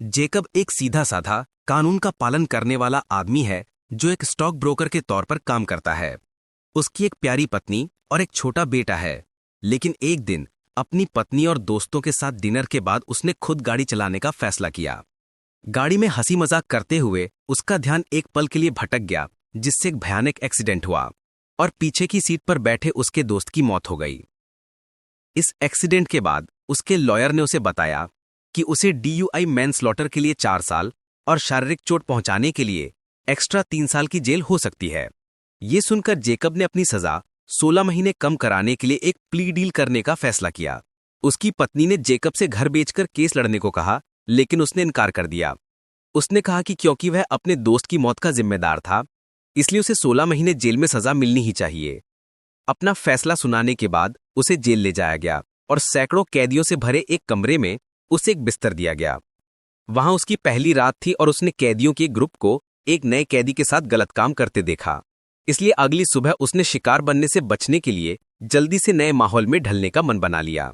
Jacob एक सीधा साधा कानून का पालन करने वाला आदमी है जो एक स्टॉक ब्रोकर के तौर पर काम करता है। उसकी एक प्यारी पत्नी और एक छोटा बेटा है। लेकिन एक दिन अपनी पत्नी और दोस्तों के साथ डिनर के बाद उसने खुद गाड़ी चलाने का फैसला किया। गाड़ी में हंसी मजाक करते हुए उसका ध्यान एक पल के लिए भटक गया, जिससे एक भयानक एक्सीडेंट हुआ और पीछे की सीट पर बैठे उसके दोस्त की मौत हो गई। इस एक्सीडेंट के बाद उसके लॉयर ने उसे बताया कि उसे DUI मैनस्लॉटर के लिए 4 साल और शारीरिक चोट पहुंचाने के लिए एक्स्ट्रा 3 साल की जेल हो सकती है। ये सुनकर जेकब ने अपनी सजा 16 महीने कम कराने के लिए एक प्ली डील करने का फैसला किया। उसकी पत्नी ने जेकब से घर बेचकर केस लड़ने को कहा, लेकिन उसने इनकार कर दिया। उसने कहा कि क्योंकि वह अपने दोस्त की मौत का जिम्मेदार था, इसलिए उसे 16 महीने जेल में सजा मिलनी ही चाहिए। अपना फैसला सुनाने के बाद उसे जेल ले जाया गया और सैकड़ों कैदियों से भरे एक कमरे में उसे एक बिस्तर दिया गया। वहां उसकी पहली रात थी और उसने कैदियों के ग्रुप को एक नए कैदी के साथ गलत काम करते देखा। इसलिए अगली सुबह उसने शिकार बनने से बचने के लिए जल्दी से नए माहौल में ढलने का मन बना लिया।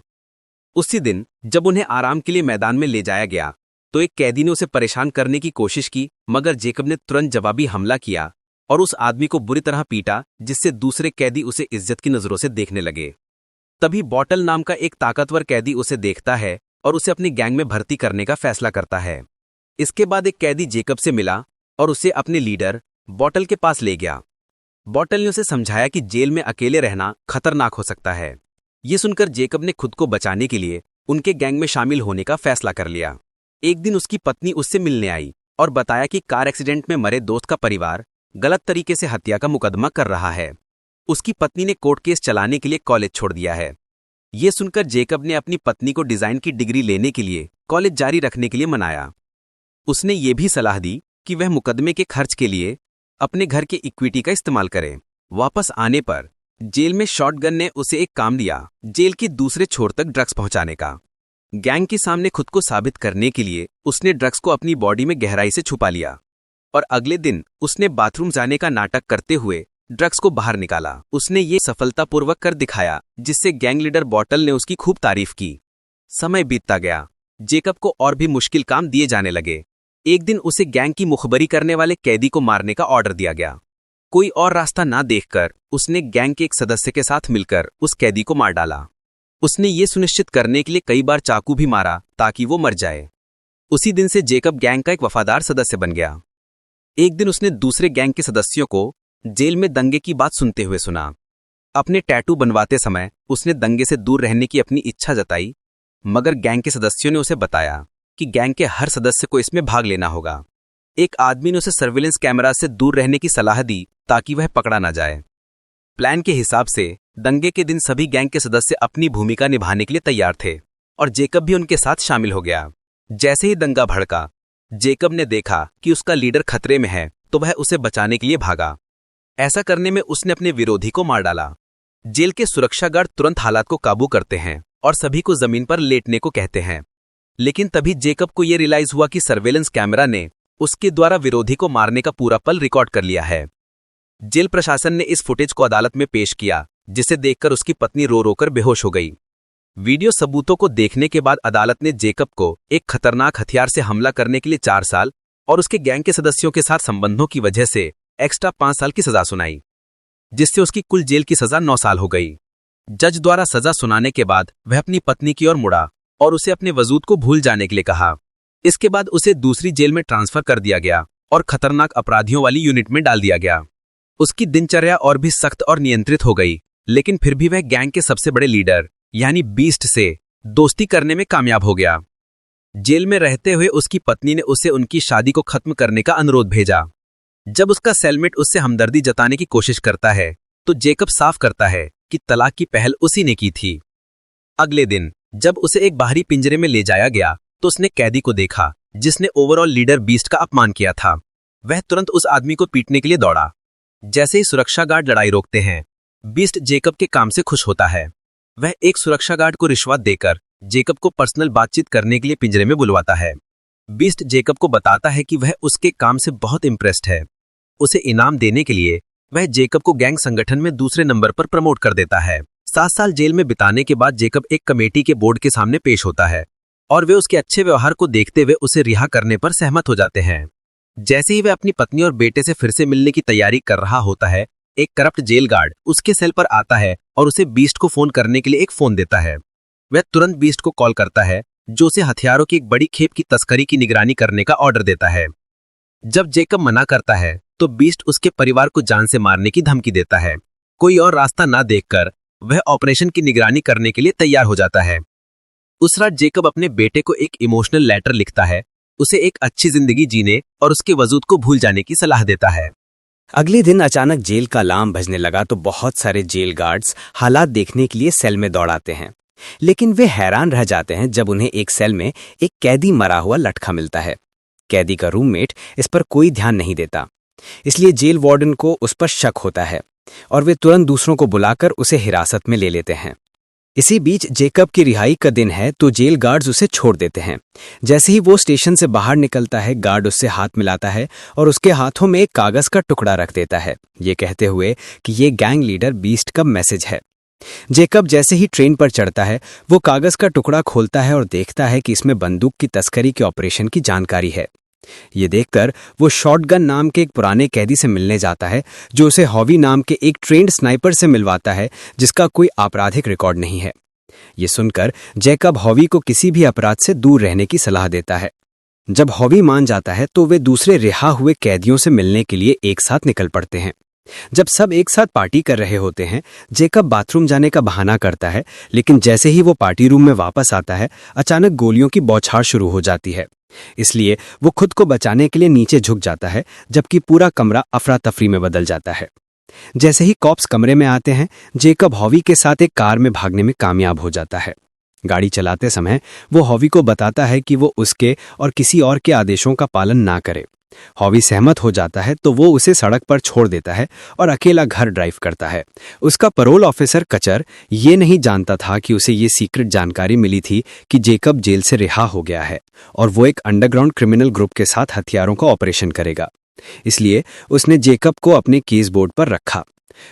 उसी दिन जब उन्हें आराम के लिए मैदान में ले जाया गया तो एक कैदी ने उसे परेशान करने की कोशिश की, मगर जेकब ने तुरंत जवाबी हमला किया और उस आदमी को बुरी तरह पीटा, जिससे दूसरे कैदी उसे इज्जत की नजरों से देखने लगे। तभी बॉटल नाम का एक ताकतवर कैदी उसे देखता है और उसे अपनी गैंग में भर्ती करने का फैसला करता है। इसके बाद एक कैदी जेकब से मिला और उसे अपने लीडर बॉटल के पास ले गया। बॉटल ने उसे समझाया कि जेल में अकेले रहना खतरनाक हो सकता है। ये सुनकर जेकब ने खुद को बचाने के लिए उनके गैंग में शामिल होने का फैसला कर लिया। एक दिन उसकी पत्नी उससे मिलने आई और बताया कि कार एक्सीडेंट में मरे दोस्त का परिवार गलत तरीके से हत्या का मुकदमा कर रहा है। उसकी पत्नी ने कोर्ट केस चलाने के लिए कॉलेज छोड़ दिया है। ये सुनकर जेकब ने अपनी पत्नी को डिजाइन की डिग्री लेने के लिए कॉलेज जारी रखने के लिए मनाया। उसने ये भी सलाह दी कि वह मुकदमे के खर्च के लिए अपने घर के इक्विटी का इस्तेमाल करे। वापस आने पर जेल में शॉटगन ने उसे एक काम दिया, जेल के दूसरे छोर तक ड्रग्स पहुंचाने का। गैंग के सामने खुद को साबित करने के लिए उसने ड्रग्स को अपनी बॉडी में गहराई से छुपा लिया और अगले दिन उसने बाथरूम जाने का नाटक करते हुए ड्रग्स को बाहर निकाला। उसने ये सफलतापूर्वक कर दिखाया, जिससे गैंग लीडर बॉटल ने उसकी खूब तारीफ की। समय बीतता गया, जेकब को और भी मुश्किल काम दिए जाने लगे। एक दिन उसे गैंग की मुखबरी करने वाले कैदी को मारने का ऑर्डर दिया गया। कोई और रास्ता ना देखकर उसने गैंग के एक सदस्य के साथ मिलकर उस कैदी को मार डाला। उसने ये सुनिश्चित करने के लिए कई बार चाकू भी मारा ताकि वो मर जाए। उसी दिन से जेकब गैंग का एक वफादार सदस्य बन गया। एक दिन उसने दूसरे गैंग के सदस्यों को जेल में दंगे की बात सुनते हुए सुना। अपने टैटू बनवाते समय उसने दंगे से दूर रहने की अपनी इच्छा जताई, मगर गैंग के सदस्यों ने उसे बताया कि गैंग के हर सदस्य को इसमें भाग लेना होगा। एक आदमी ने उसे सर्विलेंस कैमरा से दूर रहने की सलाह दी ताकि वह पकड़ा ना जाए। प्लान के हिसाब से दंगे के दिन सभी गैंग के सदस्य अपनी भूमिका निभाने के लिए तैयार थे और जेकब भी उनके साथ शामिल हो गया। जैसे ही दंगा भड़का, जेकब ने देखा कि उसका लीडर खतरे में है तो वह उसे बचाने के लिए भागा। ऐसा करने में उसने अपने विरोधी को मार डाला। जेल के सुरक्षा गार्ड तुरंत हालात को काबू करते हैं और सभी को जमीन पर लेटने को कहते हैं। लेकिन तभी जेकब को यह रियलाइज हुआ कि सर्वेलेंस कैमरा ने उसके द्वारा विरोधी को मारने का पूरा पल रिकॉर्ड कर लिया है। जेल प्रशासन ने इस फुटेज को अदालत में पेश किया, जिसे देखकर उसकी पत्नी रो रोकर बेहोश हो गई। वीडियो सबूतों को देखने के बाद अदालत ने जेकब को एक खतरनाक हथियार से हमला करने के लिए 4 साल और उसके गैंग के सदस्यों के साथ संबंधों की वजह से एक्स्ट्रा 5 साल की सजा सुनाई, जिससे उसकी कुल जेल की सजा 9 साल हो गई। जज द्वारा सजा सुनाने के बाद वह अपनी पत्नी की ओर मुड़ा और उसे अपने वजूद को भूल जाने के लिए कहा। इसके बाद उसे दूसरी जेल में ट्रांसफर कर दिया गया और खतरनाक अपराधियों वाली यूनिट में डाल दिया गया। उसकी दिनचर्या और भी सख्त और नियंत्रित हो गई, लेकिन फिर भी वह गैंग के सबसे बड़े लीडर यानी बीस्ट से दोस्ती करने में कामयाब हो गया। जेल में रहते हुए उसकी पत्नी ने उसे उनकी शादी को खत्म करने का अनुरोध भेजा। जब उसका सेलमेट उससे हमदर्दी जताने की कोशिश करता है तो जेकब साफ करता है कि तलाक की पहल उसी ने की थी। अगले दिन जब उसे एक बाहरी पिंजरे में ले जाया गया तो उसने कैदी को देखा जिसने ओवरऑल लीडर बीस्ट का अपमान किया था। वह तुरंत उस आदमी को पीटने के लिए दौड़ा। जैसे ही सुरक्षा गार्ड लड़ाई रोकते हैं, बीस्ट जेकब के काम से खुश होता है। वह एक सुरक्षा गार्ड को रिश्वत देकर जेकब को पर्सनल बातचीत करने के लिए पिंजरे में बुलवाता है। बीस्ट जेकब को बताता है कि वह उसके काम से बहुत इम्प्रेस्ड है। उसे इनाम देने के लिए वह जेकब को गैंग संगठन में दूसरे नंबर पर प्रमोट कर देता है। 7 साल जेल में बिताने के बाद जेकब एक कमेटी के बोर्ड के सामने पेश होता है। और वे उसके अच्छे व्यवहार को देखते हुए उसे रिहा करने पर सहमत हो जाते हैं। जैसे ही वह अपनी पत्नी और बेटे से फिर से मिलने की तैयारी कर रहा होता है, एक करप्ट जेल गार्ड उसके सेल पर आता है और उसे बीस्ट को फोन करने के लिए एक फोन देता है। वह तुरंत बीस्ट को कॉल करता है, जो उसे हथियारों की एक बड़ी खेप की तस्करी की निगरानी करने का ऑर्डर देता है। जब जेकब मना करता है तो बीस्ट उसके परिवार को जान से मारने की धमकी देता है। कोई और रास्ता ना देखकर वह ऑपरेशन की निगरानी करने के लिए तैयार हो जाता है। उस रात जेकब अपने बेटे को एक इमोशनल लेटर लिखता है, उसे एक अच्छी जिंदगी जीने और उसके वजूद को भूल जाने की सलाह देता है। अगले दिन अचानक जेल का अलार्म बजने लगा तो बहुत सारे जेल गार्ड्स हालात देखने के लिए सेल में दौड़ाते हैं, लेकिन वे हैरान रह जाते हैं जब उन्हें एक सेल में एक कैदी मरा हुआ लटका मिलता है। कैदी का रूममेट इस पर कोई ध्यान नहीं देता, इसलिए जेल वार्डन को उस पर शक होता है और वे तुरंत दूसरों को बुलाकर उसे हिरासत में ले लेते हैं। इसी बीच जेकब की रिहाई का दिन है तो जेल गार्ड्स उसे छोड़ देते हैं। जैसे ही वो स्टेशन से बाहर निकलता है, गार्ड उससे हाथ मिलाता है और उसके हाथों में एक कागज का टुकड़ा रख देता है, ये कहते हुए कि ये गैंग लीडर बीस्ट का मैसेज है। जेकब जैसे ही ट्रेन पर चढ़ता है, वो कागज का टुकड़ा खोलता है और देखता है कि इसमें बंदूक की तस्करी के ऑपरेशन की जानकारी है। ये देखकर वो शॉटगन नाम के एक पुराने कैदी से मिलने जाता है, जो उसे हॉवी नाम के एक ट्रेंड स्नाइपर से मिलवाता है जिसका कोई आपराधिक रिकॉर्ड नहीं है। ये सुनकर जैकब हॉवी को किसी भी अपराध से दूर रहने की सलाह देता है। जब हॉवी मान जाता है तो वे दूसरे रिहा हुए कैदियों से मिलने के लिए एक साथ निकल पड़ते हैं। जब सब एक साथ पार्टी कर रहे होते हैं, जेकब बाथरूम जाने का बहाना करता है, लेकिन जैसे ही वो पार्टी रूम में वापस आता है, अचानक गोलियों की बौछार शुरू हो जाती है। इसलिए वो खुद को बचाने के लिए नीचे झुक जाता है, जबकि पूरा कमरा अफरा तफरी में बदल जाता है। जैसे ही कॉप्स कमरे में आते हैं, जेकब हॉवी के साथ एक कार में भागने में कामयाब हो जाता है। गाड़ी चलाते समय वो हॉवी को बताता है कि वो उसके और किसी और के आदेशों का पालन ना करे। हॉवी सहमत हो जाता है तो वो उसे सड़क पर छोड़ देता है और अकेला घर ड्राइव करता है। उसका पैरोल ऑफिसर कचर ये नहीं जानता था कि उसे ये सीक्रेट जानकारी मिली थी कि जेकब जेल से रिहा हो गया है और वो एक अंडरग्राउंड क्रिमिनल ग्रुप के साथ हथियारों का ऑपरेशन करेगा। इसलिए उसने जेकब को अपने केस बोर्ड पर रखा।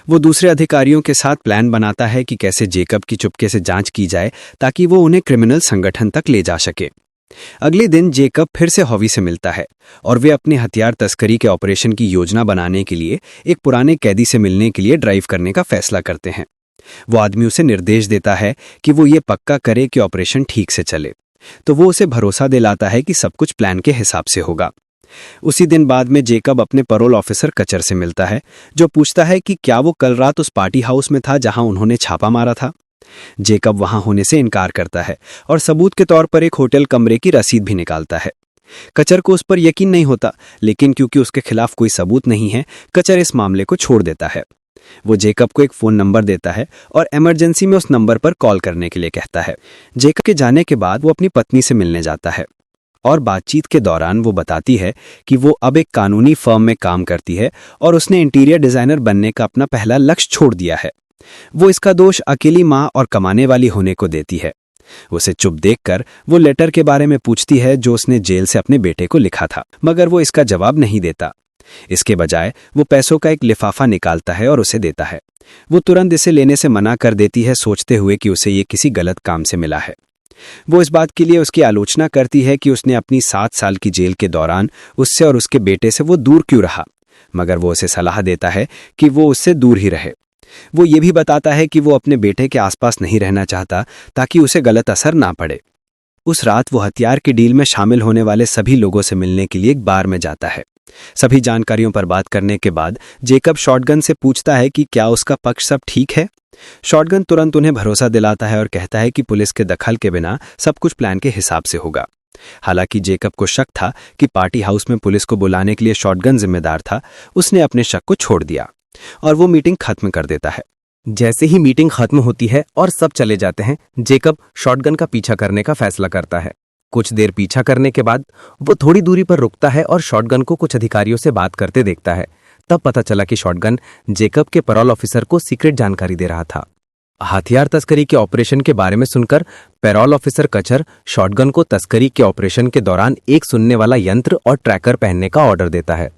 वो दूसरे अधिकारियों के साथ प्लान बनाता है कि कैसे जेकब की चुपके से जांच की जाए ताकि वो उन्हें क्रिमिनल संगठन तक ले जा सके। अगले दिन जेकब फिर से हॉवी से मिलता है और वे अपने हथियार तस्करी के ऑपरेशन की योजना बनाने के लिए एक पुराने कैदी से मिलने के लिए ड्राइव करने का फैसला करते हैं। वो आदमी उसे निर्देश देता है कि वो ये पक्का करे कि ऑपरेशन ठीक से चले, तो वो उसे भरोसा दिलाता है कि सब कुछ प्लान के हिसाब से होगा। उसी दिन बाद में जेकब अपने पैरोल ऑफिसर कचर से मिलता है, जो पूछता है कि क्या वो कल रात उस पार्टी हाउस में था जहां उन्होंने छापा मारा था। जेकब वहां होने से इनकार करता है और सबूत के तौर पर एक होटल कमरे की रसीद भी निकालता है। कचर को उस पर यकीन नहीं होता, लेकिन क्योंकि उसके खिलाफ कोई सबूत नहीं है, कचर इस मामले को छोड़ देता है। वो जेकब को एक फोन नंबर देता है और इमरजेंसी में उस नंबर पर कॉल करने के लिए कहता है। जेकब के जाने के बाद वो अपनी पत्नी से मिलने जाता है और बातचीत के दौरान वो बताती है कि वो अब एक कानूनी फर्म में काम करती है और उसने इंटीरियर डिजाइनर बनने का अपना पहला लक्ष्य छोड़ दिया है। वो इसका दोष अकेली माँ और कमाने वाली होने को देती है। उसे चुप देखकर वो लेटर के बारे में पूछती है जो उसने जेल से अपने बेटे को लिखा था, मगर वो इसका जवाब नहीं देता। इसके बजाय वो पैसों का एक लिफाफा निकालता है और उसे देता है। वो तुरंत इसे लेने से मना कर देती है, सोचते हुए कि उसे ये किसी गलत काम से मिला है। वो इस बात के लिए उसकी आलोचना करती है कि उसने अपनी 7 साल की जेल के दौरान उससे और उसके बेटे से वो दूर क्यों रहा, मगर वो उसे सलाह देता है कि वो उससे दूर ही रहे। वो ये भी बताता है कि वो अपने बेटे के आसपास नहीं रहना चाहता ताकि उसे गलत असर ना पड़े। उस रात वो हथियार की डील में शामिल होने वाले सभी लोगों से मिलने के लिए एक बार में जाता है। सभी जानकारियों पर बात करने के बाद जेकब शॉटगन से पूछता है कि क्या उसका पक्ष सब ठीक है। शॉटगन तुरंत उन्हें भरोसा दिलाता है और कहता है कि पुलिस के दखल के बिना सब कुछ प्लान के हिसाब से होगा। हालांकि जेकब को शक था कि पार्टी हाउस में पुलिस को बुलाने के लिए शॉटगन जिम्मेदार था, उसने अपने शक को छोड़ दिया और वो मीटिंग खत्म कर देता है। जैसे ही मीटिंग खत्म होती है और सब चले जाते हैं, जेकब शॉटगन का पीछा करने का फैसला करता है। कुछ देर पीछा करने के बाद वो थोड़ी दूरी पर रुकता है और शॉटगन को कुछ अधिकारियों से बात करते देखता है। तब पता चला कि शॉटगन जेकब के पैरोल ऑफिसर को सीक्रेट जानकारी दे रहा था। हथियार तस्करी के ऑपरेशन के बारे में सुनकर पैरोल ऑफिसर कचर शॉटगन को तस्करी के ऑपरेशन के दौरान एक सुनने वाला यंत्र और ट्रैकर पहनने का ऑर्डर देता है।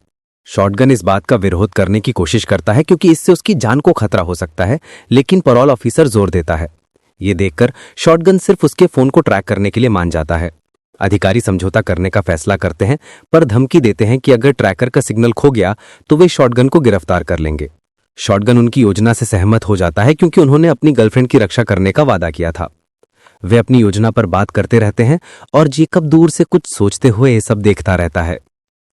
शॉटगन इस बात का विरोध करने की कोशिश करता है क्योंकि इससे उसकी जान को खतरा हो सकता है, लेकिन पैरोल ऑफिसर जोर देता है। ये देखकर शॉटगन सिर्फ उसके फोन को ट्रैक करने के लिए मान जाता है। अधिकारी समझौता करने का फैसला करते हैं, पर धमकी देते हैं कि अगर ट्रैकर का सिग्नल खो गया तो वे शॉटगन को गिरफ्तार कर लेंगे। शॉटगन उनकी योजना से सहमत हो जाता है क्योंकि उन्होंने अपनी गर्लफ्रेंड की रक्षा करने का वादा किया था। वे अपनी योजना पर बात करते रहते हैं और जेकब दूर से कुछ सोचते हुए ये सब देखता रहता है।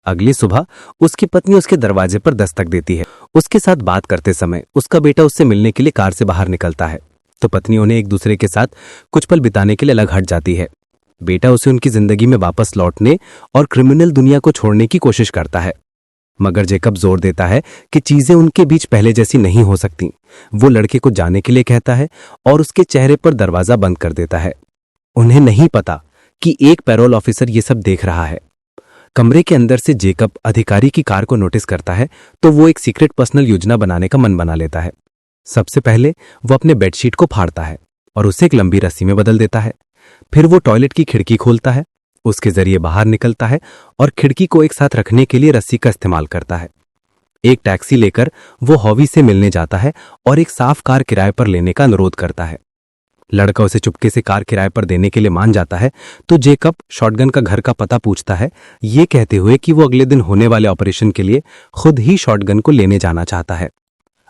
अगली सुबह उसकी पत्नी उसके दरवाजे पर दस्तक देती है। उसके साथ बात करते समय उसका बेटा उससे मिलने के लिए कार से बाहर निकलता है, तो पत्नी उन्हें एक दूसरे के साथ कुछ पल बिताने के लिए अलग हट जाती है। बेटा उसे उनकी जिंदगी में वापस लौटने और क्रिमिनल दुनिया को छोड़ने की कोशिश करता है, मगर जेकब जोर देता है कि चीजें उनके बीच पहले जैसी नहीं हो सकती। वो लड़के को जाने के लिए कहता है और उसके चेहरे पर दरवाजा बंद कर देता है। उन्हें नहीं पता कि एक पैरोल ऑफिसर ये सब देख रहा है। कमरे के अंदर से जेकब अधिकारी की कार को नोटिस करता है तो वो एक सीक्रेट पर्सनल योजना बनाने का मन बना लेता है। सबसे पहले वो अपने बेडशीट को फाड़ता है और उसे एक लंबी रस्सी में बदल देता है। फिर वो टॉयलेट की खिड़की खोलता है, उसके जरिए बाहर निकलता है और खिड़की को एक साथ रखने के लिए रस्सी का इस्तेमाल करता है। एक टैक्सी लेकर वो हॉवी से मिलने जाता है और एक साफ कार किराए पर लेने का अनुरोध करता है। लड़का उसे चुपके से कार किराए पर देने के लिए मान जाता है, तो जेकब शॉटगन का घर का पता पूछता है, ये कहते हुए कि वो अगले दिन होने वाले ऑपरेशन के लिए खुद ही शॉटगन को लेने जाना चाहता है।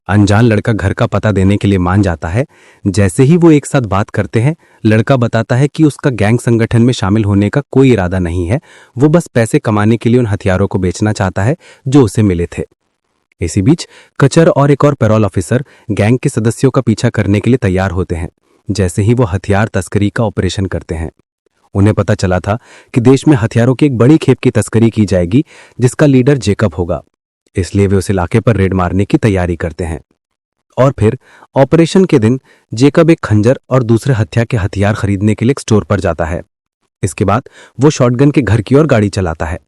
अनजान लड़का घर का पता देने के लिए मान जाता है। जैसे ही वो एक साथ बात करते हैं, लड़का बताता है कि उसका गैंग संगठन में शामिल होने का कोई इरादा नहीं है, वो बस पैसे कमाने के लिए उन हथियारों को बेचना चाहता है जो उसे मिले थे। इसी बीच कचर और एक और पैरोल ऑफिसर गैंग के सदस्यों का पीछा करने के लिए तैयार होते हैं। जैसे ही वो हथियार तस्करी का ऑपरेशन करते हैं, उन्हें पता चला था कि देश में हथियारों की एक बड़ी खेप की तस्करी की जाएगी जिसका लीडर जेकब होगा, इसलिए वे उस इलाके पर रेड मारने की तैयारी करते हैं। और फिर ऑपरेशन के दिन जेकब एक खंजर और दूसरे हत्या के हथियार खरीदने के लिए एक स्टोर पर जाता है। इसके बाद वो शॉटगन के घर की ओर गाड़ी चलाता है।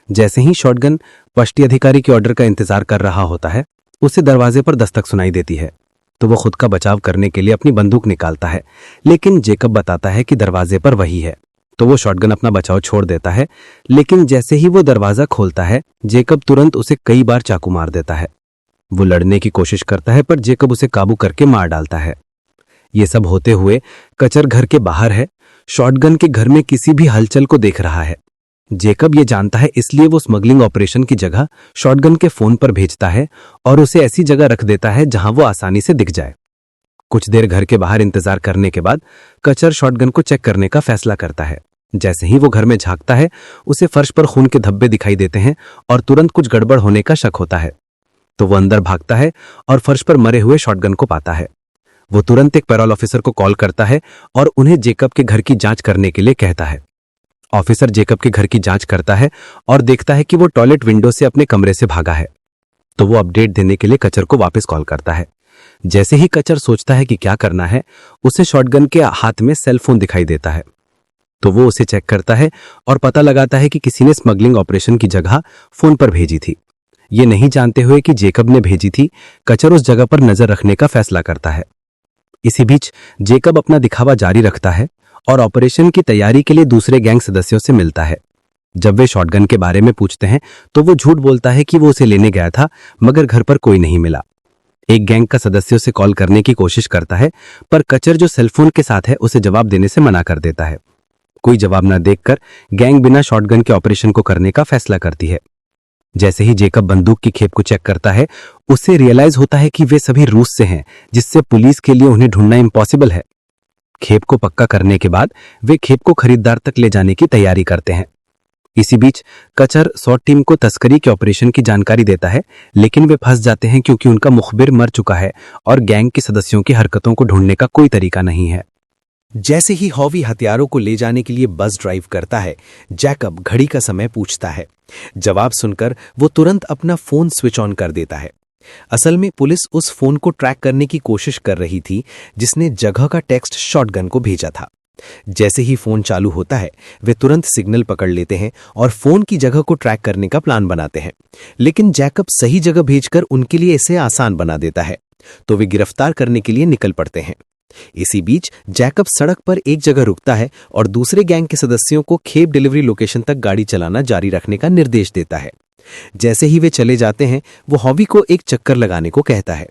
जैसे ही शॉटगन पष्टी अधिकारी के ऑर्डर का इंतजार कर रहा होता है, उसे दरवाजे पर दस्तक सुनाई देती है, तो वो खुद का बचाव करने के लिए अपनी बंदूक निकालता है, लेकिन जेकब बताता है कि दरवाजे पर वही है, तो वो शॉटगन अपना बचाव छोड़ देता है। लेकिन जैसे ही वो दरवाजा खोलता है, जेकब तुरंत उसे कई बार चाकू मार देता है। वो लड़ने की कोशिश करता है, पर जेकब उसे काबू करके मार डालता है। ये सब होते हुए कचर घर के बाहर है, शॉटगन के घर में किसी भी हलचल को देख रहा है। जेकब ये जानता है, इसलिए वो स्मगलिंग ऑपरेशन की जगह शॉटगन के फोन पर भेजता है और उसे ऐसी जगह रख देता है जहां वो आसानी से दिख जाए। कुछ देर घर के बाहर इंतजार करने के बाद कचर शॉटगन को चेक करने का फैसला करता है। जैसे ही वो घर में झांकता है, उसे फर्श पर खून के धब्बे दिखाई देते हैं और तुरंत कुछ गड़बड़ होने का शक होता है, तो वो अंदर भागता है और फर्श पर मरे हुए शॉटगन को पाता है। वो तुरंत एक पैरोल ऑफिसर को कॉल करता है और उन्हें जेकब के घर की जांच करने के लिए कहता है। ऑफिसर जेकब के घर की जांच करता है और देखता है कि वो टॉयलेट विंडो से अपने कमरे से भागा है, तो वो अपडेट देने के लिए कचर को वापस कॉल करता है। जैसे ही कचर सोचता है कि क्या करना है, उसे शॉटगन के हाथ में सेल फोन दिखाई देता है, तो वो उसे चेक करता है और पता लगाता है कि किसी ने स्मगलिंग ऑपरेशन की जगह फोन पर भेजी थी। ये नहीं जानते हुए कि जेकब ने भेजी थी, कचर उस जगह पर नजर रखने का फैसला करता है। इसी बीच जेकब अपना दिखावा जारी रखता है और ऑपरेशन की तैयारी के लिए दूसरे गैंग सदस्यों से मिलता है। जब वे शॉटगन के बारे में पूछते हैं, तो वो झूठ बोलता है कि वो उसे लेने गया था, मगर घर पर कोई नहीं मिला। एक गैंग का सदस्यों से कॉल करने की कोशिश करता है, पर कचर जो सेलफोन के साथ है उसे जवाब देने से मना कर देता है। कोई जवाब न देखकर गैंग बिना शॉटगन के ऑपरेशन को करने का फैसला करती है। जैसे ही जेकब बंदूक की खेप को चेक करता है, उसे रियलाइज होता है कि वे सभी रूस से हैं, जिससे पुलिस के लिए उन्हें ढूंढना इम्पॉसिबल है। खेप को पक्का करने के बाद वे खेप को खरीदार तक ले जाने की तैयारी करते हैं। इसी बीच कचर सॉट टीम को तस्करी के ऑपरेशन की जानकारी देता है, लेकिन वे फंस जाते हैं क्योंकि उनका मुखबिर मर चुका है और गैंग के सदस्यों की हरकतों को ढूंढने का कोई तरीका नहीं है। जैसे ही हॉवी हथियारों को ले जाने के लिए बस ड्राइव करता है, जैकब घड़ी का समय पूछता है। जवाब सुनकर वो तुरंत अपना फोन स्विच ऑन कर देता है। असल में पुलिस उस फोन को ट्रैक करने की कोशिश कर रही थी जिसने जगह का टेक्स्ट शॉटगन को भेजा था। जैसे ही फोन चालू होता है, वे तुरंत सिग्नल पकड़ लेते हैं और फोन की जगह को ट्रैक करने का प्लान बनाते हैं। लेकिन जैकब सही जगह भेजकर उनके लिए इसे आसान बना देता है, तो वे गिरफ्तार करने के लिए निकल पड़ते हैं। इसी बीच जैकब सड़क पर एक जगह रुकता है और दूसरे गैंग के सदस्यों को खेप डिलीवरी लोकेशन तक गाड़ी चलाना जारी रखने का निर्देश देता है। जैसे ही वे चले जाते हैं, वो हॉवी को एक चक्कर लगाने को कहता है।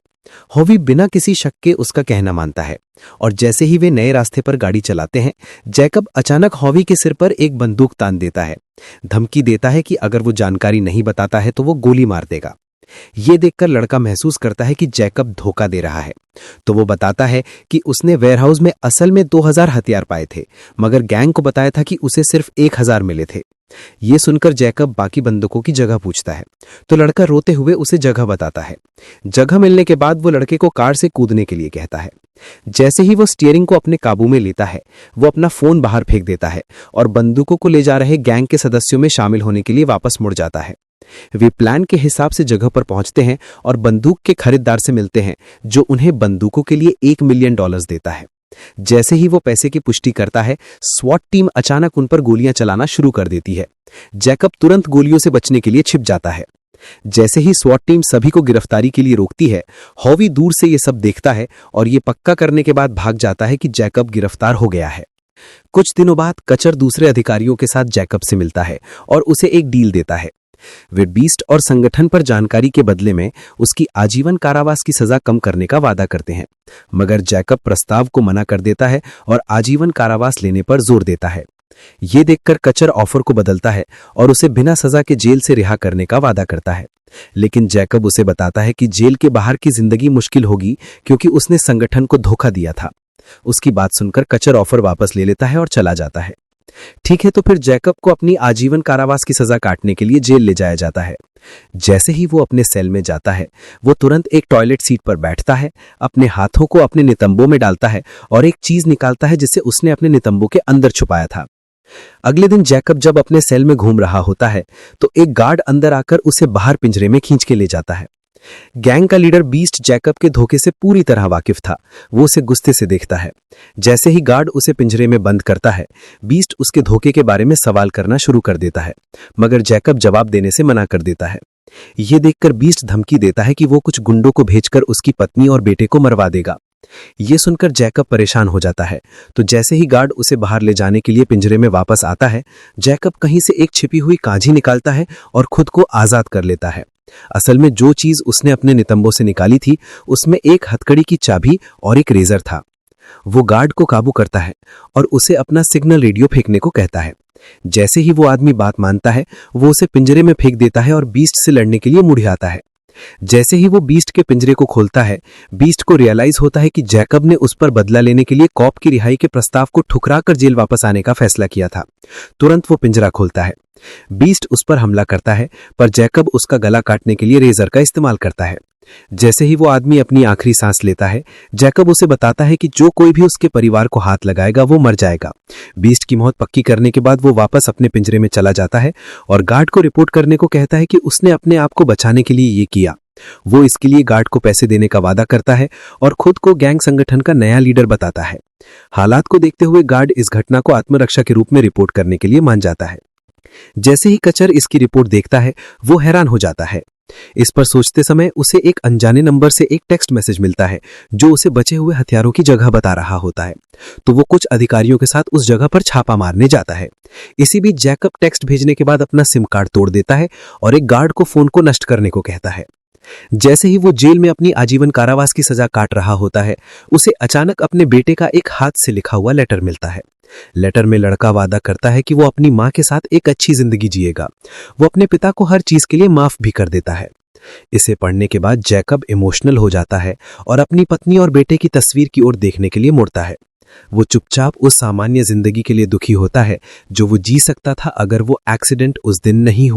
हॉवी बिना किसी शक के उसका कहना मानता है और जैसे ही वे नए रास्ते पर गाड़ी चलाते हैं, जैकब अचानक हॉवी के सिर पर एक बंदूक तान देता है। धमकी देता है कि अगर वो जानकारी नहीं बताता है तो वो गोली मार देगा। ये देखकर लड़का महसूस करता है कि जैकब धोखा दे रहा है, तो वो बताता है कि उसने वेयरहाउस में असल में 2000 हथियार पाए थे, मगर गैंग को बताया था कि उसे सिर्फ 1000 मिले थे। ये सुनकर जैकब बाकी बंदूकों की जगह पूछता है, तो लड़का रोते हुए उसे जगह बताता है। जगह मिलने के बाद वो लड़के को कार से कूदने के लिए कहता है। जैसे ही वो स्टीयरिंग को अपने काबू में लेता है, वो अपना फोन बाहर फेंक देता है और बंदूकों को ले जा रहे गैंग के सदस्यों में शामिल होने के लिए वापस मुड़ जाता है। वे प्लान के हिसाब से जगह पर पहुंचते हैं और बंदूक के खरीदार से मिलते हैं, जो उन्हें बंदूकों के लिए $1 मिलियन देता है। जैसे ही वो पैसे की पुष्टि करता है, स्वॉट टीम अचानक उन पर गोलियां चलाना शुरू कर देती है। जैकब तुरंत गोलियों से बचने के लिए छिप जाता है। जैसे ही स्वॉट टीम सभी को गिरफ्तारी के लिए रोकती है, हॉवी दूर से ये सब देखता है और ये पक्का करने के बाद भाग जाता है कि जैकब गिरफ्तार हो गया है। कुछ दिनों बाद कचर दूसरे अधिकारियों के साथ जैकब से मिलता है और उसे एक डील देता है। वे बीस्ट और संगठन पर जानकारी के बदले में उसकी आजीवन कारावास की सजा कम करने का वादा करते हैं, मगर जैकब प्रस्ताव को मना कर देता है और आजीवन कारावास लेने पर जोर देता है। ये देखकर कचर ऑफर को बदलता है और उसे बिना सजा के जेल से रिहा करने का वादा करता है, लेकिन जैकब उसे बताता है कि जेल के बाहर की जिंदगी मुश्किल होगी क्योंकि उसने संगठन को धोखा दिया था। उसकी बात सुनकर कचर ऑफर वापस ले लेता है और चला जाता है। ठीक है, तो फिर जैकब को अपनी आजीवन कारावास की सजा काटने के लिए जेल ले जाया जाता है। जैसे ही वो अपने सेल में जाता है, वो तुरंत एक टॉयलेट सीट पर बैठता है, अपने हाथों को अपने नितंबों में डालता है और एक चीज निकालता है जिसे उसने अपने नितंबों के अंदर छुपाया था। अगले दिन जैकब जब अपने सेल में घूम रहा होता है, तो एक गार्ड अंदर आकर उसे बाहर पिंजरे में खींच के ले जाता है। गैंग का लीडर बीस्ट जैकब के धोखे से पूरी तरह वाकिफ था। वो उसे गुस्से से देखता है। जैसे ही गार्ड उसे पिंजरे में बंद करता है, बीस्ट उसके धोखे के बारे में सवाल करना शुरू कर देता है, मगर जैकब जवाब देने से मना कर देता है। ये देखकर बीस्ट धमकी देता है कि वो कुछ गुंडों को भेजकर उसकी पत्नी और बेटे को मरवा देगा। ये सुनकर जैकब परेशान हो जाता है, तो जैसे ही गार्ड उसे बाहर ले जाने के लिए पिंजरे में वापस आता है, जैकब कहीं से एक छिपी हुई कांझी निकालता है और खुद को आजाद कर लेता है। असल में जो चीज उसने अपने नितंबों से निकाली थी, उसमें एक हथकड़ी की चाबी और एक रेजर था। वो गार्ड को काबू करता है और उसे अपना सिग्नल रेडियो फेंकने को कहता है। जैसे ही वो आदमी बात मानता है, वो उसे पिंजरे में फेंक देता है और बीस्ट से लड़ने के लिए मुड़ आता है। जैसे ही वो बीस्ट के पिंजरे को खोलता है, बीस्ट को रियलाइज होता है कि जैकब ने उस पर बदला लेने के लिए कॉप की रिहाई के प्रस्ताव को ठुकराकर जेल वापस आने का फैसला किया था। तुरंत वो पिंजरा खोलता है। बीस्ट उस पर हमला करता है, पर जैकब उसका गला काटने के लिए रेजर का इस्तेमाल करता है। जैसे ही वो आदमी अपनी आखिरी सांस लेता है, जैकब उसे बताता है कि जो कोई भी उसके परिवार को हाथ लगाएगा वो मर जाएगा। बीस्ट की मौत पक्की करने के बाद वो वापस अपने पिंजरे में चला जाता है और गार्ड को रिपोर्ट करने को कहता है कि उसने अपने आप को बचाने के लिए ये किया। वो इसके लिए गार्ड को पैसे देने का वादा करता है और खुद को गैंग संगठन का नया लीडर बताता है। हालात को देखते हुए गार्ड इस घटना को आत्मरक्षा के रूप में रिपोर्ट करने के लिए मान जाता है। जैसे ही कचर इसकी रिपोर्ट देखता है, वो हैरान हो जाता है। इस पर सोचते समय उसे एक अनजाने नंबर से एक टेक्स्ट मैसेज मिलता है, जो उसे बचे हुए हथियारों की जगह बता रहा होता है। तो वो कुछ अधिकारियों के साथ उस जगह पर छापा मारने जाता है। इसी बीच जैकब टेक्स्ट भेजने के बाद अपना सिम कार्ड तोड़ देता है और एक गार्ड को फोन को नष्ट करने को कहता है। जैसे ही वो जेल में अपनी आजीवन कारावास की सजा काट रहा होता है, उसे अचानक अपने बेटे का एक हाथ से लिखा हुआ लेटर मिलता है। लेटर में लड़का वादा करता है कि वो अपनी मां के साथ एक अच्छी जिंदगी जिएगा। वो अपने पिता को हर चीज के लिए माफ भी कर देता है। इसे पढ़ने के बाद जैकब इमोशनल हो जाता है और अपनी पत्नी और बेटे की तस्वीर की ओर देखने के लिए मुड़ता है। वो चुपचाप उस सामान्य जिंदगी के लिए दुखी होता है जो वो जी सकता था अगर वो एक्सीडेंट उस दिन नहीं